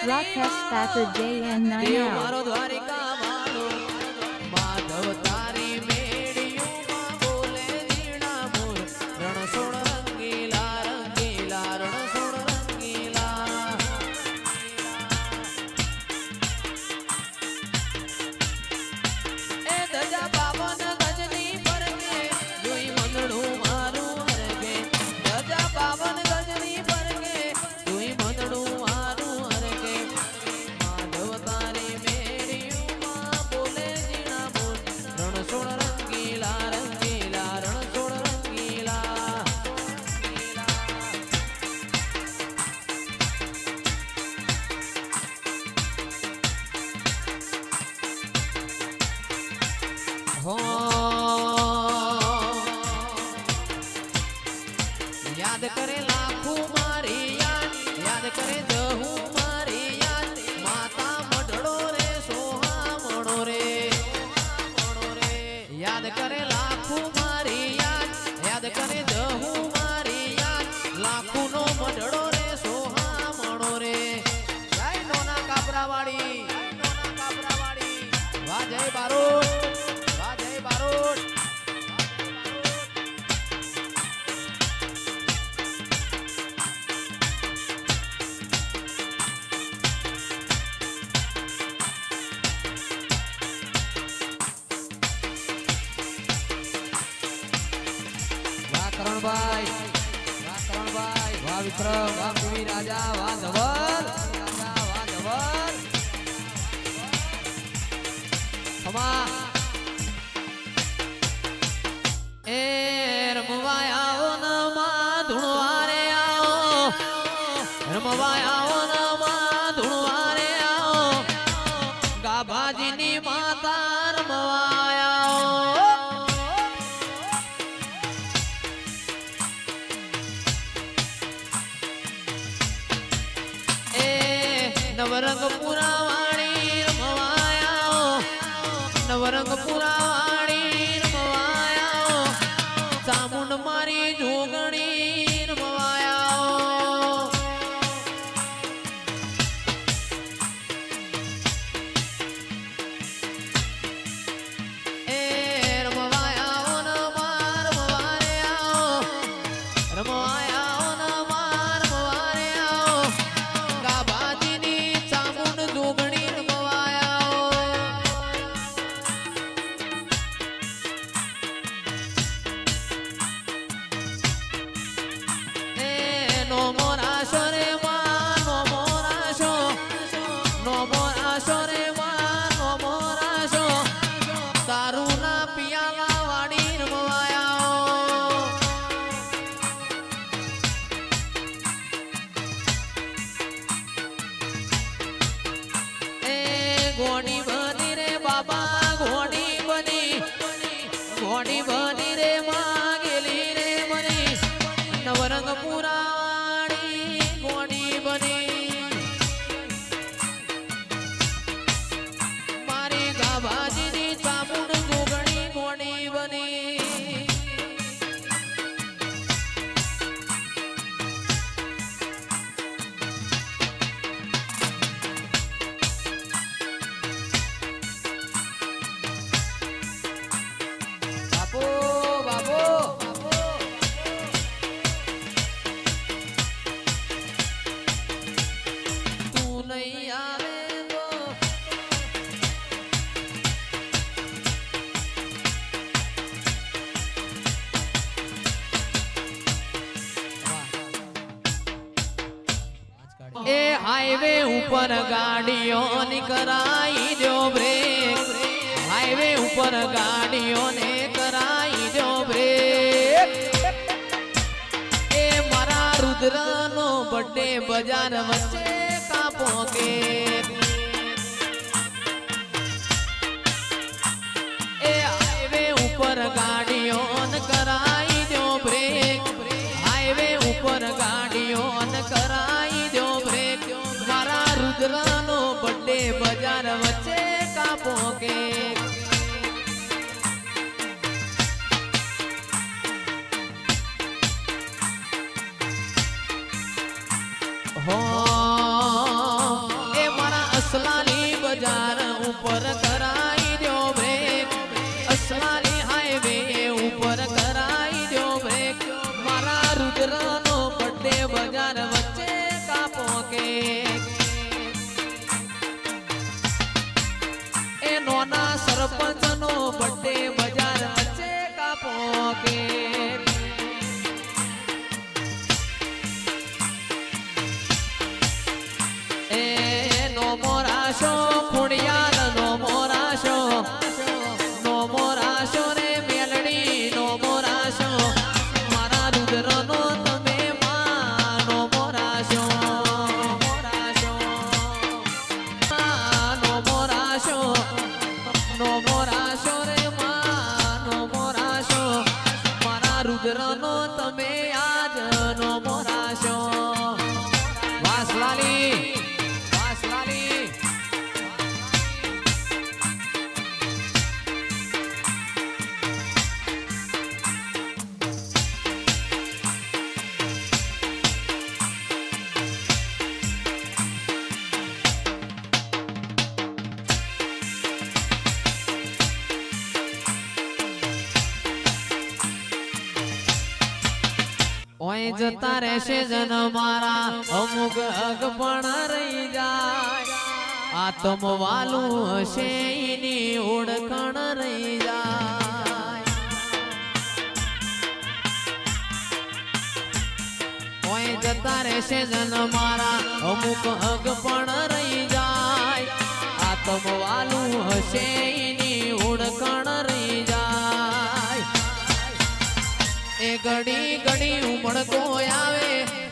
Rakesh Thakur JN દેવ 9 મારો દ્વારિકા વાળો માધવ તારી મેળિયુંમાં બોલે ઝીણા મોર રણછોડ રંગીલા રંગીલા રણછોડ રંગીલા એ ધજા પાવન ગજની પરગે જોઈ મંદડું મારું હરગે ધજા પાવન ગજની પરગે જોઈ મંદડું મારું હરગે માધવ તારી મેળિયુંમાં બોલે ઝીણા બોલ રણછોડ રંગીલા રંગીલા રણછોડ રંગીલા હો યાદ કરે લાખું મારી યાદ કરે જહું મારી યાદ માતા મઢડો રે સોહામણો રે યાદ કરે લાખું મારી યાદ કરે જહું મારી યાદ લાખું નો મઢડો રે સોહામણો રે જય નોના કાપરાવાળી વાહ જય બારોટ વાહ જય બારોટ વાહ કરણભાઈ વાહ વિક્રમ વાહ કુવી રાજા વાહ ધવલ વાહ ધવલ ખમા એ રમવા આવો ન માં ધૂણવા રે આવો રમવા આવો ન માં ધૂણવા રે આવો ગાભાજીની માતા રમવા આવો એ નવરંગપુરા વાણી રમવા આવો નવરંગપુરા વાણી રમવા આવો ચામુંડ મારી જોગણી રમવા આવો એ રમવા આવો ન માં રમવા રે આવો રમવા આવો ન માં રમવા રે આવો ગાભાજીની ચામુંડ જોગણી રમવા આવો એ નો મોરાશો રે માં નો મોરાશો રે માં નો મોરાશો તારું ના પિયાલા વાડી રમવા આવો એ ગોડી બની રે બાબા ગોડી બની રે માં ગેલી રે મની નવરંગપુરા વાળી ગોડી બની મારી ગાભાજીની ચામુંડ જોગણી ગોડી બની બાપો બાપો તું નહીં આવે તો એ હાઈવે ઉપર ગાડીઓની કરાઈ દો બ્રેક હાઈવે ઉપર ગાડીઓને કરાઈ દો બ્રેક એ મારા રુદ્રનો બર્થડે બજાર વચ્ચે કાપો કે એ હાઈવે ઉપર ગાડીઓન કરાઈ દો બ્રેક હાઈવે ઉપર ગાડીઓન કરાઈ દો બ્રેક મારા રુદ્રનો બર્થડે બજાર વચ્ચે કાપો કે હો એ ઉપર કરાઈ દો બ્રેક અસલાલી હાઈવે ઉપર કરાઈ દો બ્રેક મારા રુદ્રનો બર્થડે બજાર વચ્ચે કાપો કે એ નોના સરપંચનો બર્થડે બજાર વચ્ચે કાપો કે નો મોરાશો ખુડિયાલ નો મોરાશો રે મેલડી નો મોરાશો મારા રુદ્રનો તમે માં નો મોરાશો રે માં નો મોરાશો મારા રુદ્રનો તમે આજ નો મોરાશો વાસલાલી ઓય જતા રહેશે જન મારા અમુક હક પણ રહી જાય આત્મ વાલું હશે એની ઓળખાણ રહી જાય ઓય જતા રહેશે જન મારા અમુક હક પણ રહી જાય આત્મ વાલું હશે એની ઓળખાણ રહી જાય એ ઘડી ઘડી ઉમળકો આવે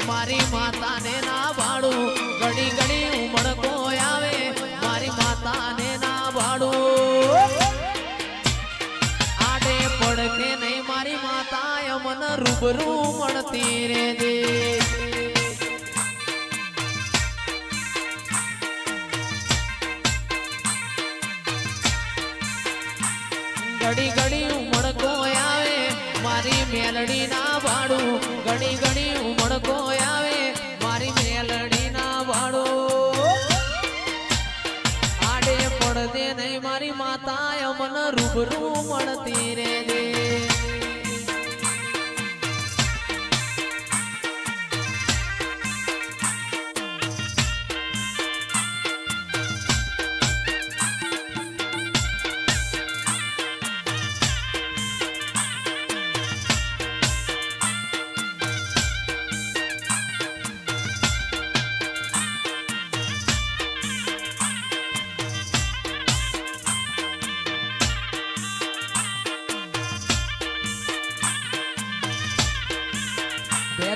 મારી માતાને ના ભાડું ઘડી ઘડી ઉમળકો આવે મારી માતાને ના ભાડું આડે પડકે નહીં મારી માતા મન રૂબરૂ મળતી રે દે ઘડી ઘડી ઉમળકો આવે મારી મેલડી ના ભાડું ઘડી ઘડી ઉમળકો આવે મારી મેલડી ના ભાડું આડે પડદે નહીં મારી માતા મન રૂબરૂ મળતી રે દે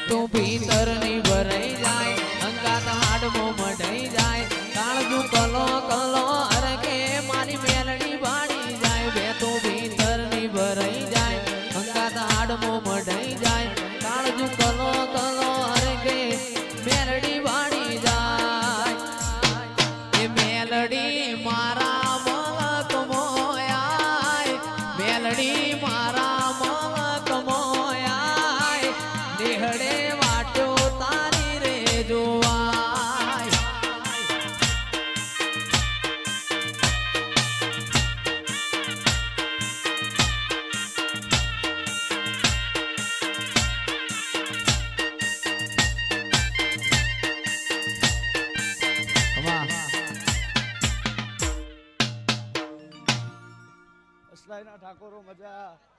તું ભીતર ની ભરાઈ જાય અંગાત હાડમો મઢાઈ જાય કાળજુ કલો કલો અરે કે મારી મેલડી વાળી જાય બે તું ભીતર ની ભરાઈ જાય અંગાત હાડમો મઢાઈ જાય કાળજુ કલો કલો અરે કે મેલડી વાળી જાય એ મેલડી મારા મલક મોયાય મેલડી મારા મલક મોયાય નિહળે વાટો તારી રે જોવાય અસલાઈના ઠાકોરો મજા